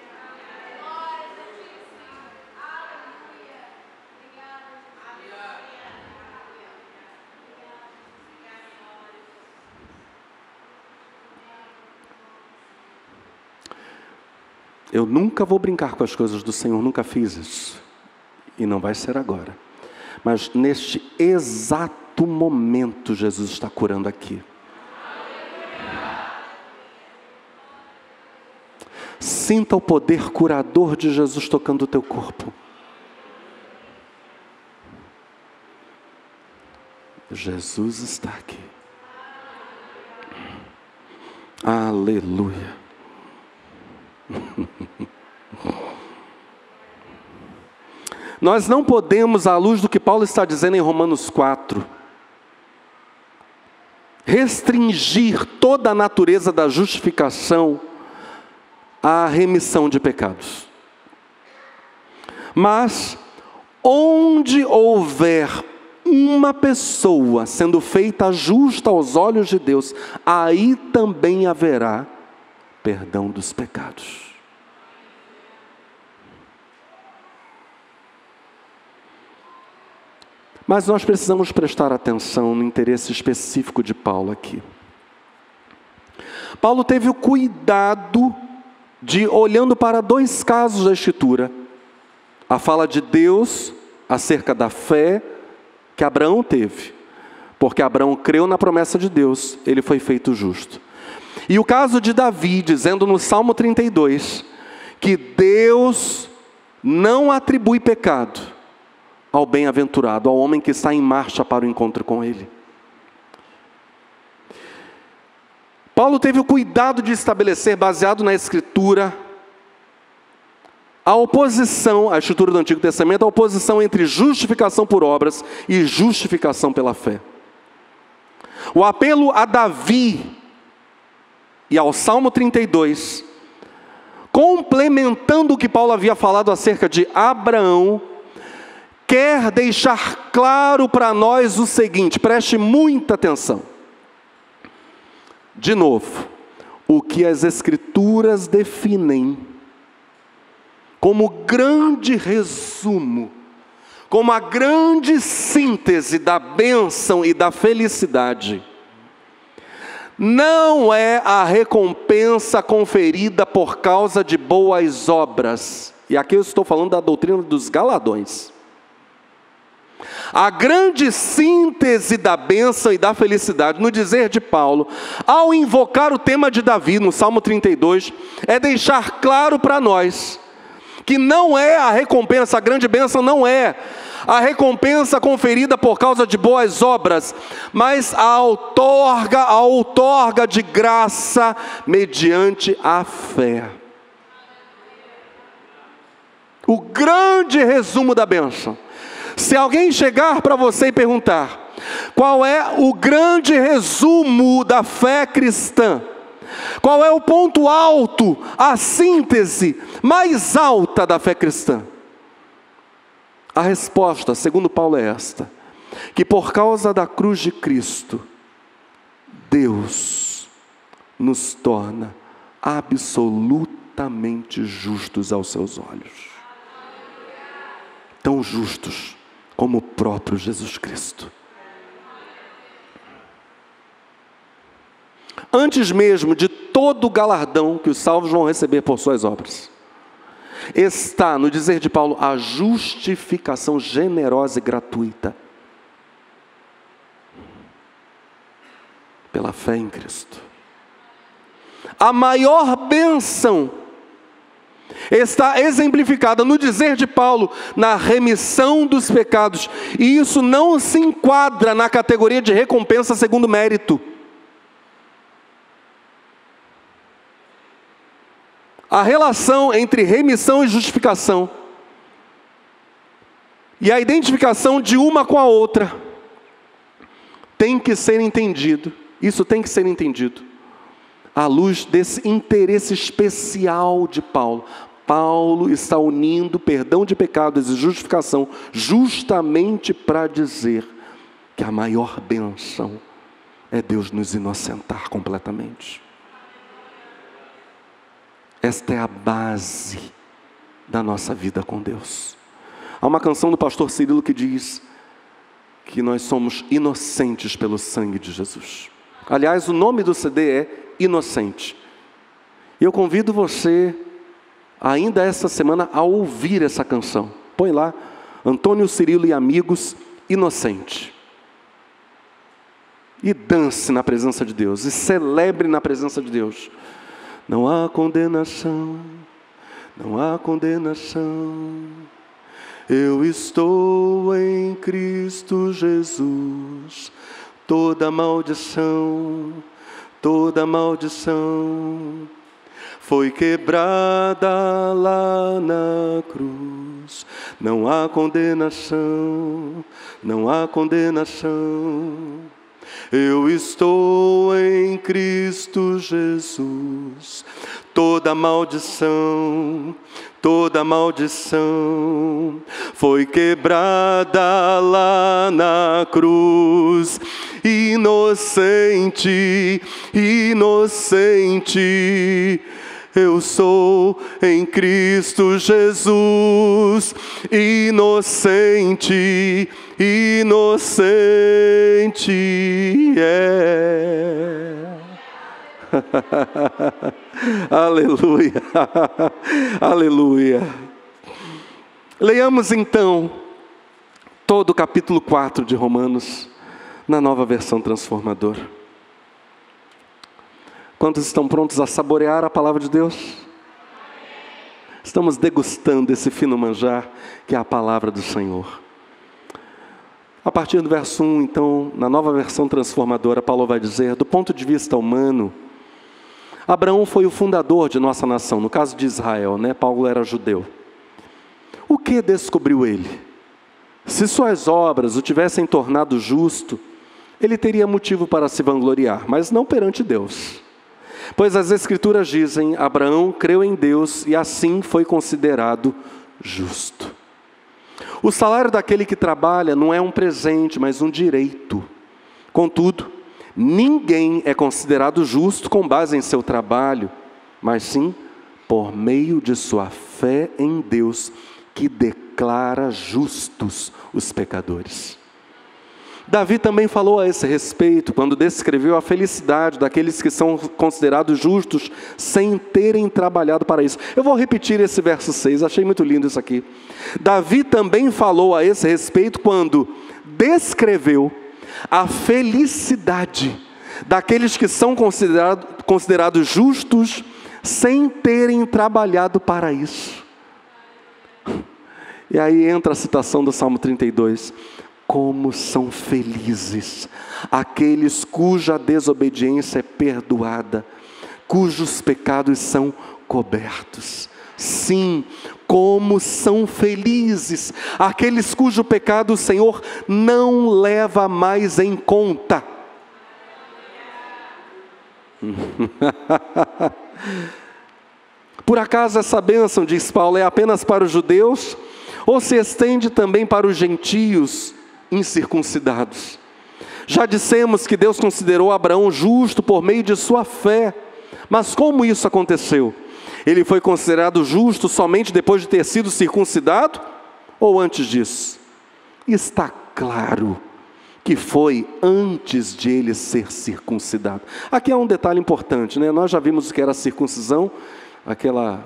Eu nunca vou brincar com as coisas do Senhor, nunca fiz isso. E não vai ser agora. Mas neste exato momento, Jesus está curando aqui. Sinta o poder curador de Jesus tocando o teu corpo. Jesus está aqui. Aleluia. Nós não podemos, à luz do que Paulo está dizendo em Romanos 4, restringir toda a natureza da justificação à remissão de pecados. Mas, onde houver uma pessoa sendo feita justa aos olhos de Deus, aí também haverá perdão dos pecados. Mas nós precisamos prestar atenção no interesse específico de Paulo aqui. Paulo teve o cuidado de, olhando para dois casos da Escritura, a fala de Deus acerca da fé que Abraão teve, porque Abraão creu na promessa de Deus, ele foi feito justo. E o caso de Davi, dizendo no Salmo 32, que Deus não atribui pecado ao bem-aventurado, ao homem que está em marcha para o encontro com Ele. Paulo teve o cuidado de estabelecer, baseado na Escritura, a oposição, a Escritura do Antigo Testamento, a oposição entre justificação por obras e justificação pela fé. O apelo a Davi e ao Salmo 32, complementando o que Paulo havia falado acerca de Abraão, quer deixar claro para nós o seguinte, preste muita atenção. De novo, o que as Escrituras definem como grande resumo, como a grande síntese da bênção e da felicidade, não é a recompensa conferida por causa de boas obras. E aqui eu estou falando da doutrina dos galardões. A grande síntese da bênção e da felicidade, no dizer de Paulo, ao invocar o tema de Davi, no Salmo 32, é deixar claro para nós, que não é a recompensa, a grande bênção não é a recompensa conferida por causa de boas obras, mas a outorga de graça mediante a fé. O grande resumo da bênção. Se alguém chegar para você e perguntar, qual é o grande resumo da fé cristã? Qual é o ponto alto, a síntese mais alta da fé cristã? A resposta, segundo Paulo, é esta: que por causa da cruz de Cristo, Deus nos torna absolutamente justos aos seus olhos. Tão justos como o próprio Jesus Cristo. Antes mesmo de todo o galardão que os salvos vão receber por suas obras, está, no dizer de Paulo, a justificação generosa e gratuita pela fé em Cristo. A maior bênção está exemplificada no dizer de Paulo, na remissão dos pecados, e isso não se enquadra na categoria de recompensa segundo mérito. A relação entre remissão e justificação, e a identificação de uma com a outra, tem que ser entendido, isso tem que ser entendido, à luz desse interesse especial de Paulo. Paulo está unindo perdão de pecados e justificação, justamente para dizer que a maior bênção é Deus nos inocentar completamente. Esta é a base da nossa vida com Deus. Há uma canção do pastor Cirilo que diz que nós somos inocentes pelo sangue de Jesus. Aliás, o nome do CD é Inocente. E eu convido você, ainda esta semana, a ouvir essa canção. Põe lá, Antônio Cirilo e Amigos, Inocente. E dance na presença de Deus, e celebre na presença de Deus. Não há condenação, não há condenação. Eu estou em Cristo Jesus. Toda maldição foi quebrada lá na cruz. Não há condenação, não há condenação. Eu estou em Cristo Jesus. Toda maldição foi quebrada lá na cruz. Inocente, inocente, eu sou em Cristo Jesus. Inocente, inocente é. Aleluia, aleluia. Leiamos então todo o capítulo 4 de Romanos, na nova versão transformadora. Quantos estão prontos a saborear a palavra de Deus? Estamos degustando esse fino manjar que é a palavra do Senhor. A partir do verso 1, então, na nova versão transformadora, Paulo vai dizer: do ponto de vista humano, Abraão foi o fundador de nossa nação, no caso de Israel, né? Paulo era judeu. O que descobriu ele? Se suas obras o tivessem tornado justo, ele teria motivo para se vangloriar, mas não perante Deus. Pois as Escrituras dizem: Abraão creu em Deus e assim foi considerado justo. O salário daquele que trabalha não é um presente, mas um direito. Contudo, ninguém é considerado justo com base em seu trabalho, mas sim por meio de sua fé em Deus que declara justos os pecadores. Davi também falou a esse respeito, quando descreveu a felicidade daqueles que são considerados justos, sem terem trabalhado para isso. Eu vou repetir esse verso 6, achei muito lindo isso aqui. Davi também falou a esse respeito, quando descreveu a felicidade daqueles que são considerados justos, sem terem trabalhado para isso. E aí entra a citação do Salmo 32. Como são felizes aqueles cuja desobediência é perdoada, cujos pecados são cobertos. Sim, como são felizes aqueles cujo pecado o Senhor não leva mais em conta. Por acaso essa bênção, diz Paulo, é apenas para os judeus? Ou se estende também para os gentios incircuncidados? Já dissemos que Deus considerou Abraão justo por meio de sua fé. Mas como isso aconteceu? Ele foi considerado justo somente depois de ter sido circuncidado? Ou antes disso? Está claro que foi antes de ele ser circuncidado. Aqui há um detalhe importante, né? Nós já vimos o que era a circuncisão, aquela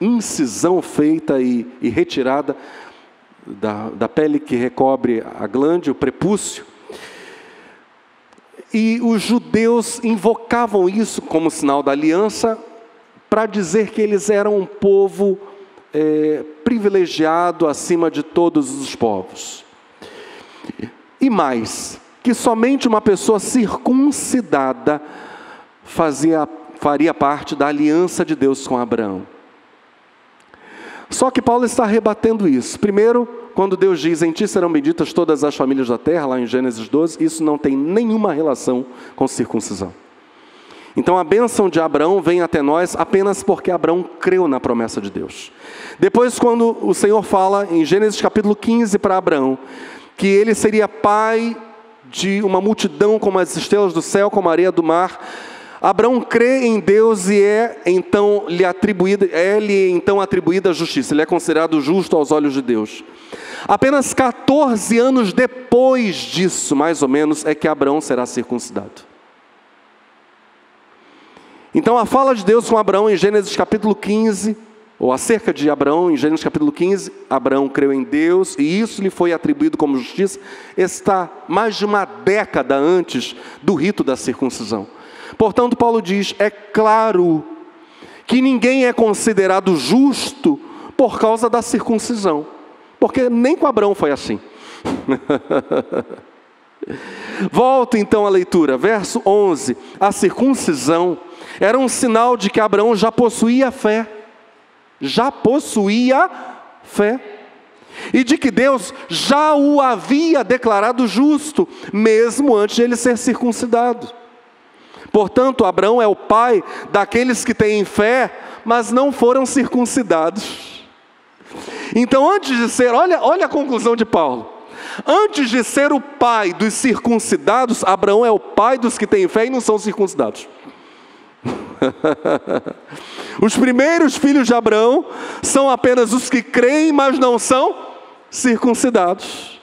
incisão feita e retirada da pele que recobre a glande, o prepúcio. E os judeus invocavam isso como sinal da aliança, para dizer que eles eram um povo privilegiado acima de todos os povos. E mais, que somente uma pessoa circuncidada faria parte da aliança de Deus com Abraão. Só que Paulo está rebatendo isso. Primeiro, quando Deus diz, em ti serão benditas todas as famílias da terra, lá em Gênesis 12, isso não tem nenhuma relação com circuncisão. Então a bênção de Abraão vem até nós apenas porque Abraão creu na promessa de Deus. Depois, quando o Senhor fala em Gênesis capítulo 15 para Abraão, que ele seria pai de uma multidão como as estrelas do céu, como a areia do mar, Abraão crê em Deus e é-lhe então atribuída a justiça. Ele é considerado justo aos olhos de Deus. Apenas 14 anos depois disso, mais ou menos, é que Abraão será circuncidado. Então a fala de Deus com Abraão em Gênesis capítulo 15, ou acerca de Abraão em Gênesis capítulo 15, Abraão creu em Deus e isso lhe foi atribuído como justiça, está mais de uma década antes do rito da circuncisão. Portanto, Paulo diz, é claro que ninguém é considerado justo por causa da circuncisão, porque nem com Abraão foi assim. Volta então à leitura, verso 11, a circuncisão era um sinal de que Abraão já possuía fé, e de que Deus já o havia declarado justo, mesmo antes de ele ser circuncidado. Portanto, Abraão é o pai daqueles que têm fé, mas não foram circuncidados. Então, antes de ser, olha a conclusão de Paulo. Antes de ser o pai dos circuncidados, Abraão é o pai dos que têm fé e não são circuncidados. Os primeiros filhos de Abraão são apenas os que creem, mas não são circuncidados.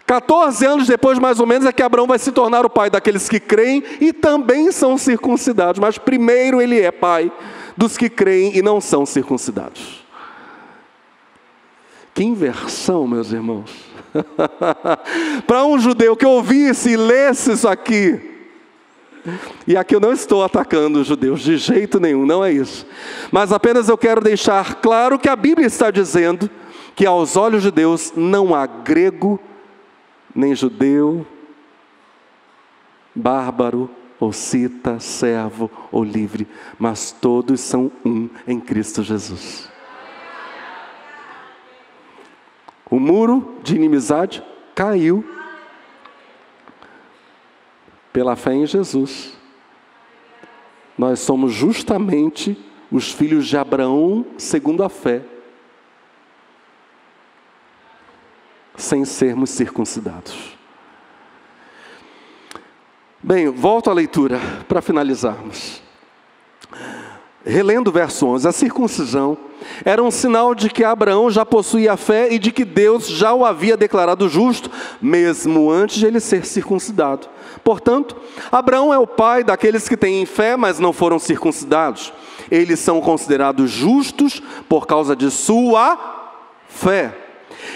14 anos depois, mais ou menos, é que Abraão vai se tornar o pai daqueles que creem e também são circuncidados. Mas primeiro ele é pai dos que creem e não são circuncidados. Que inversão, meus irmãos. Para um judeu que ouvisse e lesse isso aqui, e aqui eu não estou atacando os judeus de jeito nenhum, não é isso. Mas apenas eu quero deixar claro que a Bíblia está dizendo que aos olhos de Deus não há grego, nem judeu, bárbaro, ou cita, servo ou livre, mas todos são um em Cristo Jesus. O muro de inimizade caiu pela fé em Jesus. Nós somos justamente os filhos de Abraão segundo a fé, sem sermos circuncidados. Bem, volto à leitura para finalizarmos. Relendo o verso 11, a circuncisão era um sinal de que Abraão já possuía fé e de que Deus já o havia declarado justo, mesmo antes de ele ser circuncidado. Portanto, Abraão é o pai daqueles que têm fé, mas não foram circuncidados. Eles são considerados justos por causa de sua fé.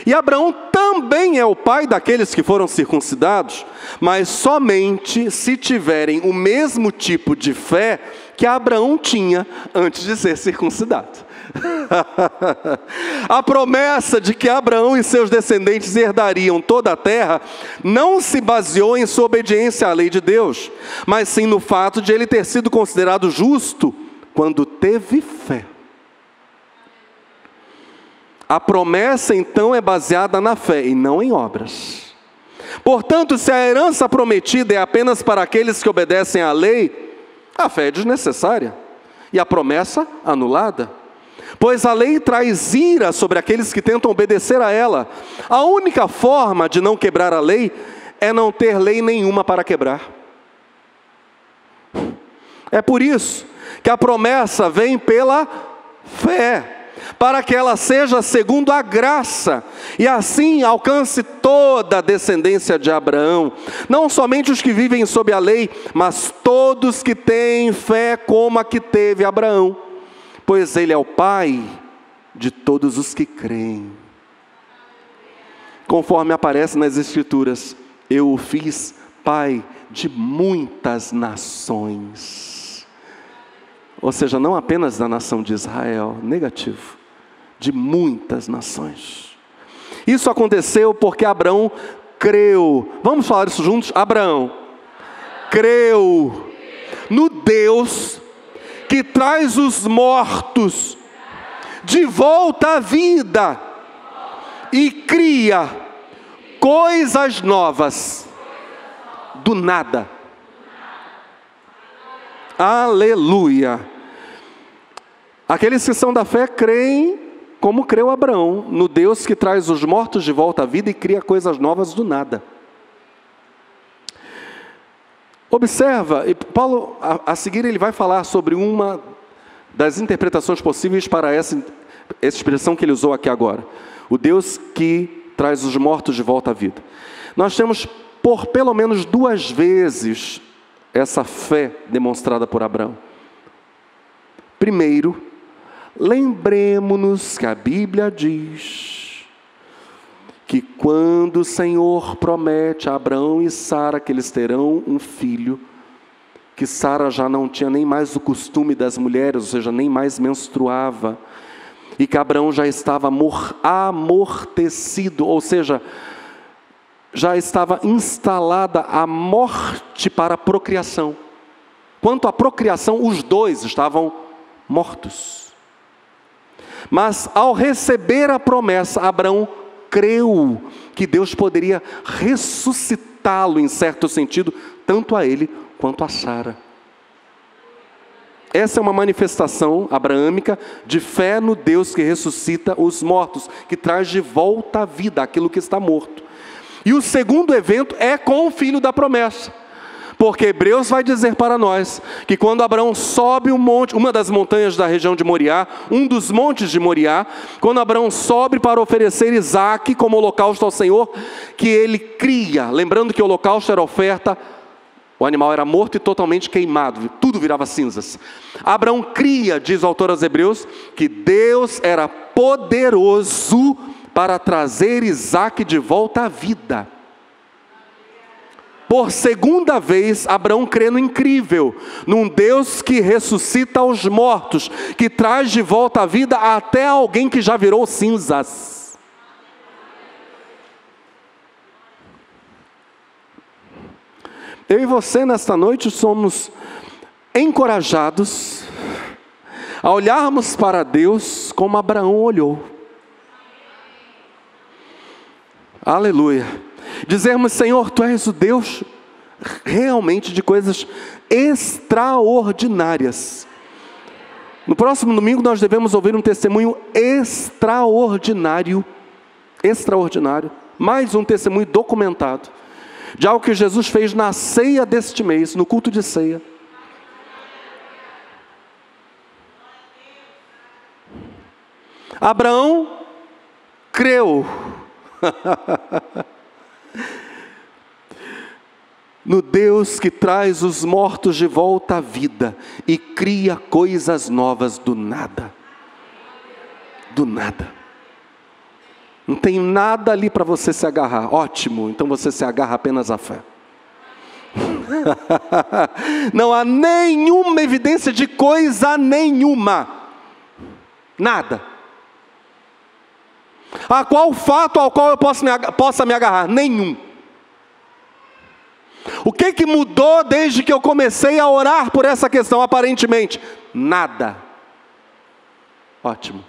E Abraão também é o pai daqueles que foram circuncidados, mas somente se tiverem o mesmo tipo de fé que Abraão tinha antes de ser circuncidado. A promessa de que Abraão e seus descendentes herdariam toda a terra não se baseou em sua obediência à lei de Deus, mas sim no fato de ele ter sido considerado justo quando teve fé. A promessa então é baseada na fé e não em obras. Portanto, se a herança prometida é apenas para aqueles que obedecem à lei, a fé é desnecessária e a promessa anulada. Pois a lei traz ira sobre aqueles que tentam obedecer a ela. A única forma de não quebrar a lei é não ter lei nenhuma para quebrar. É por isso que a promessa vem pela fé, para que ela seja segundo a graça, e assim alcance toda a descendência de Abraão, não somente os que vivem sob a lei, mas todos que têm fé como a que teve Abraão, pois ele é o pai de todos os que creem. Conforme aparece nas Escrituras, eu o fiz pai de muitas nações. Ou seja, não apenas da nação de Israel, negativo, de muitas nações. Isso aconteceu porque Abraão creu. Vamos falar isso juntos? Abraão creu no Deus que traz os mortos de volta à vida e cria coisas novas do nada. Aleluia! Aqueles que são da fé creem, como creu Abraão, no Deus que traz os mortos de volta à vida e cria coisas novas do nada. Observa, e Paulo, a seguir ele vai falar sobre uma das interpretações possíveis para essa expressão que ele usou aqui agora. O Deus que traz os mortos de volta à vida. Nós temos por pelo menos 2 vezes essa fé demonstrada por Abraão. Primeiro, lembremos-nos que a Bíblia diz que quando o Senhor promete a Abraão e Sara que eles terão um filho, que Sara já não tinha nem mais o costume das mulheres, ou seja, nem mais menstruava, e que Abraão já estava amortecido, ou seja, já estava instalada a morte para a procriação. Quanto à procriação, os dois estavam mortos. Mas ao receber a promessa, Abraão creu que Deus poderia ressuscitá-lo, em certo sentido, tanto a ele quanto a Sara. Essa é uma manifestação abraâmica de fé no Deus que ressuscita os mortos, que traz de volta à vida aquilo que está morto. E o segundo evento é com o filho da promessa, porque Hebreus vai dizer para nós que quando Abraão sobe um monte, uma das montanhas da região de Moriá, um dos montes de Moriá, quando Abraão sobe para oferecer Isaque como holocausto ao Senhor, que ele cria, lembrando que o holocausto era oferta, o animal era morto e totalmente queimado, tudo virava cinzas. Abraão cria, diz o autor aos Hebreus, que Deus era poderoso para trazer Isaque de volta à vida. Por segunda vez, Abraão crê no incrível, num Deus que ressuscita os mortos, que traz de volta à vida até alguém que já virou cinzas. Eu e você nesta noite somos encorajados a olharmos para Deus como Abraão olhou. Aleluia. Dizermos: Senhor, Tu és o Deus realmente de coisas extraordinárias. No próximo domingo nós devemos ouvir um testemunho extraordinário, mais um testemunho documentado, de algo que Jesus fez na ceia deste mês, no culto de ceia. Abraão creu no Deus que traz os mortos de volta à vida e cria coisas novas do nada. Do nada. Não tem nada ali para você se agarrar. Ótimo, então você se agarra apenas à fé. Não há nenhuma evidência de coisa nenhuma. Nada. A qual fato ao qual eu possa me agarrar? Nenhum. O que mudou desde que eu comecei a orar por essa questão? Aparentemente, nada. Ótimo.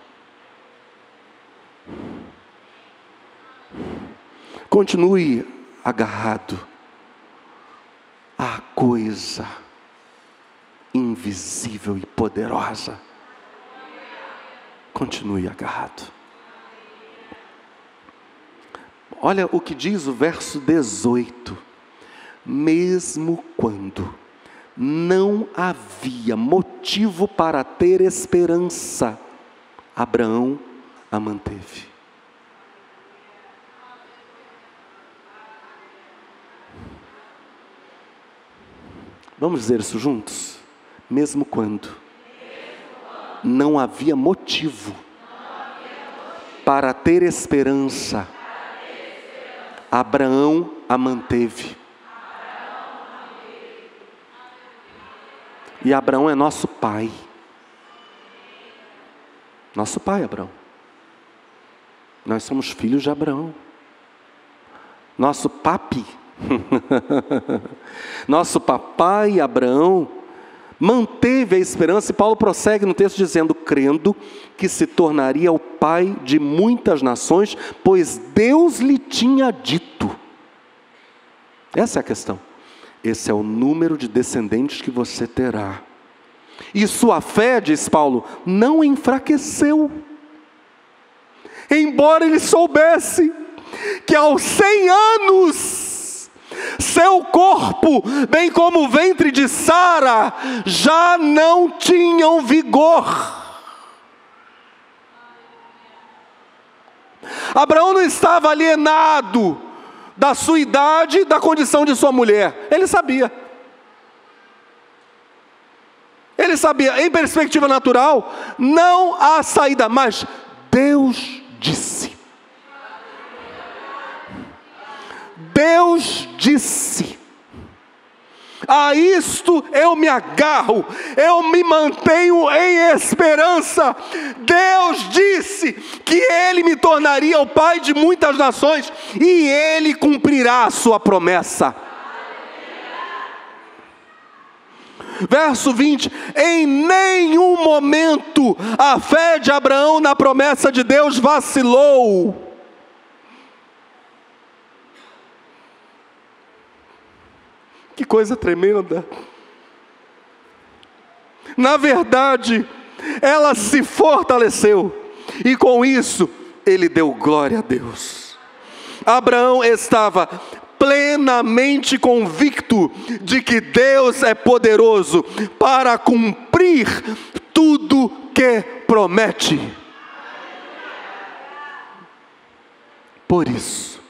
Continue agarrado à coisa invisível e poderosa. Continue agarrado. Olha o que diz o verso 18. Mesmo quando não havia motivo para ter esperança, Abraão a manteve. Vamos dizer isso juntos? Mesmo quando não havia motivo para ter esperança, Abraão a manteve. E Abraão é nosso pai. Nosso pai, Abraão. Nós somos filhos de Abraão. Nosso papi. Nosso papai Abraão manteve a esperança, e Paulo prossegue no texto dizendo, crendo que se tornaria o pai de muitas nações, pois Deus lhe tinha dito. Essa é a questão. Esse é o número de descendentes que você terá. E sua fé, diz Paulo, não enfraqueceu. Embora ele soubesse que aos 100 anos, seu corpo, bem como o ventre de Sara, já não tinham vigor. Abraão não estava alienado da sua idade e da condição de sua mulher. Ele sabia. Ele sabia, em perspectiva natural, não há saída, mas Deus disse. Deus disse. A isto eu me agarro, eu me mantenho em esperança. Deus disse que Ele me tornaria o pai de muitas nações, e Ele cumprirá a sua promessa. Verso 20, em nenhum momento a fé de Abraão na promessa de Deus vacilou. Que coisa tremenda. Na verdade, ela se fortaleceu, e com isso, ele deu glória a Deus. Abraão estava plenamente convicto de que Deus é poderoso para cumprir tudo que promete. Por isso,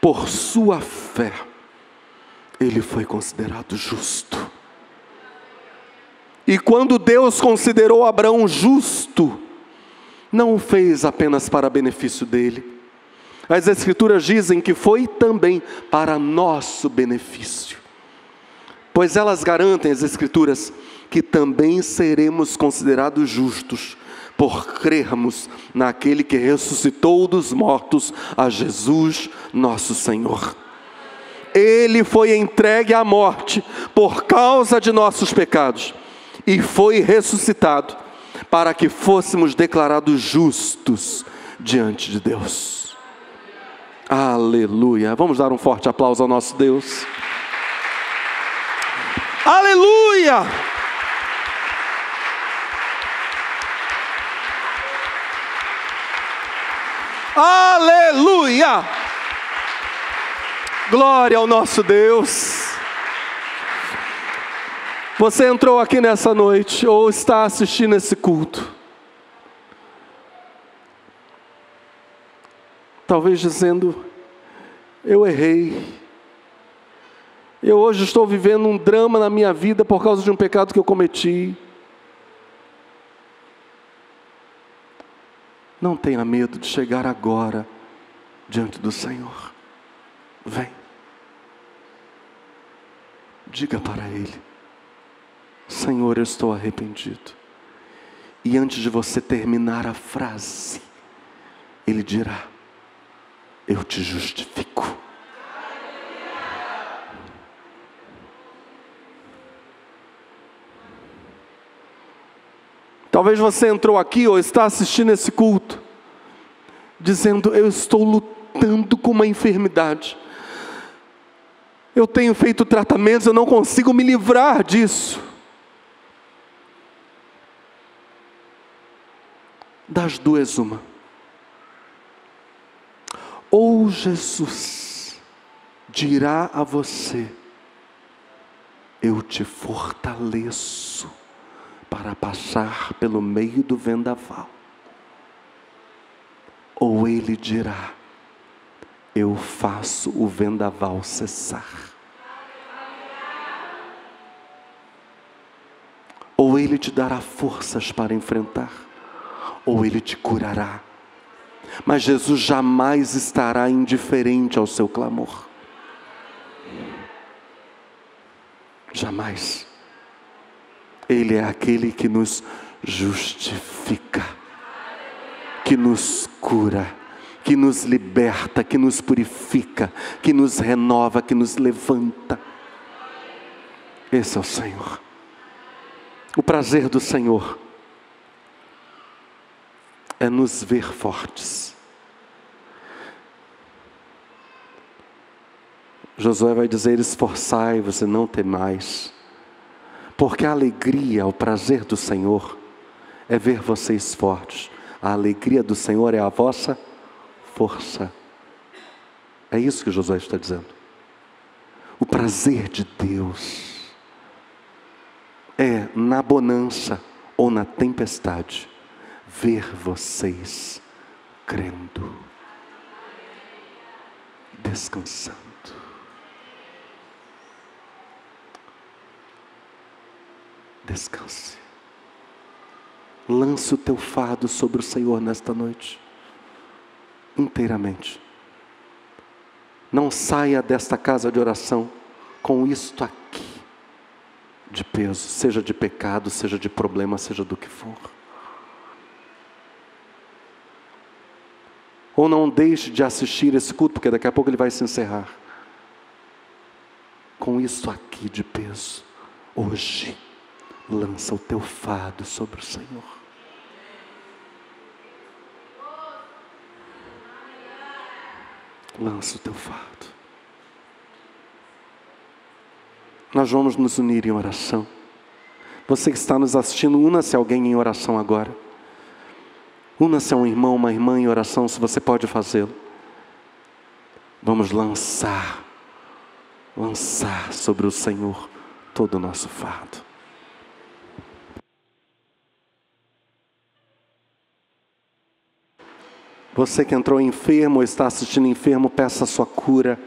por sua fé, ele foi considerado justo. E quando Deus considerou Abraão justo, não o fez apenas para benefício dele. As Escrituras dizem que foi também para nosso benefício. Pois elas garantem, as Escrituras, que também seremos considerados justos, por crermos naquele que ressuscitou dos mortos, a Jesus nosso Senhor. Ele foi entregue à morte por causa de nossos pecados e foi ressuscitado para que fôssemos declarados justos diante de Deus. Aleluia! Vamos dar um forte aplauso ao nosso Deus. Aleluia! Aleluia! Glória ao nosso Deus. Você entrou aqui nessa noite, ou está assistindo esse culto, Talvez dizendo: eu errei. Eu hoje estou vivendo um drama na minha vida por causa de um pecado que eu cometi. Não tenha medo de chegar agora diante do Senhor. Vem. Diga para Ele: Senhor, eu estou arrependido. E antes de você terminar a frase, Ele dirá: eu te justifico. Talvez você entrou aqui ou está assistindo esse culto dizendo: eu estou lutando com uma enfermidade. Eu tenho feito tratamentos, eu não consigo me livrar disso. Das duas, uma. Ou Jesus dirá a você: eu te fortaleço para passar pelo meio do vendaval. Ou Ele dirá: eu faço o vendaval cessar. Ou Ele te dará forças para enfrentar, ou Ele te curará. Mas Jesus jamais estará indiferente ao seu clamor. Jamais. Ele é aquele que nos justifica, que nos cura, que nos liberta, que nos purifica, que nos renova, que nos levanta. Esse é o Senhor. O prazer do Senhor é nos ver fortes. Josué vai dizer: esforçai-vos e não temais, porque a alegria, o prazer do Senhor é ver vocês fortes. A alegria do Senhor é a vossa força. É isso que Josué está dizendo. O prazer de Deus é, na bonança ou na tempestade, ver vocês crendo, descansando. Descanse. Lance o teu fardo sobre o Senhor nesta noite, inteiramente. Não saia desta casa de oração com isto aqui de peso, seja de pecado, seja de problema, seja do que for. Ou não deixe de assistir esse culto, porque daqui a pouco ele vai se encerrar. Com isso aqui de peso, hoje, lança o teu fardo sobre o Senhor. Lança o teu fardo. Nós vamos nos unir em oração. Você que está nos assistindo, una-se a alguém em oração agora. Una-se a um irmão, uma irmã em oração, se você pode fazê-lo. Vamos lançar sobre o Senhor todo o nosso fardo. Você que entrou enfermo ou está assistindo enfermo, peça a sua cura.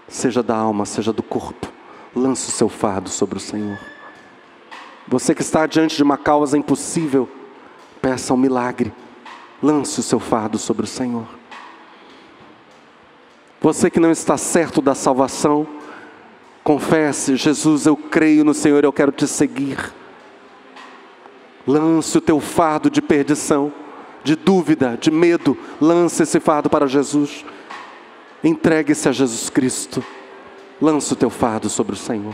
Seja da alma, seja do corpo. Lance o seu fardo sobre o Senhor. Você que está diante de uma causa impossível, peça um milagre. Lance o seu fardo sobre o Senhor. Você que não está certo da salvação, confesse: Jesus, eu creio no Senhor, eu quero te seguir. Lance o teu fardo de perdição, de dúvida, de medo. Lance esse fardo para Jesus. Entregue-se a Jesus Cristo. Lance o teu fardo sobre o Senhor.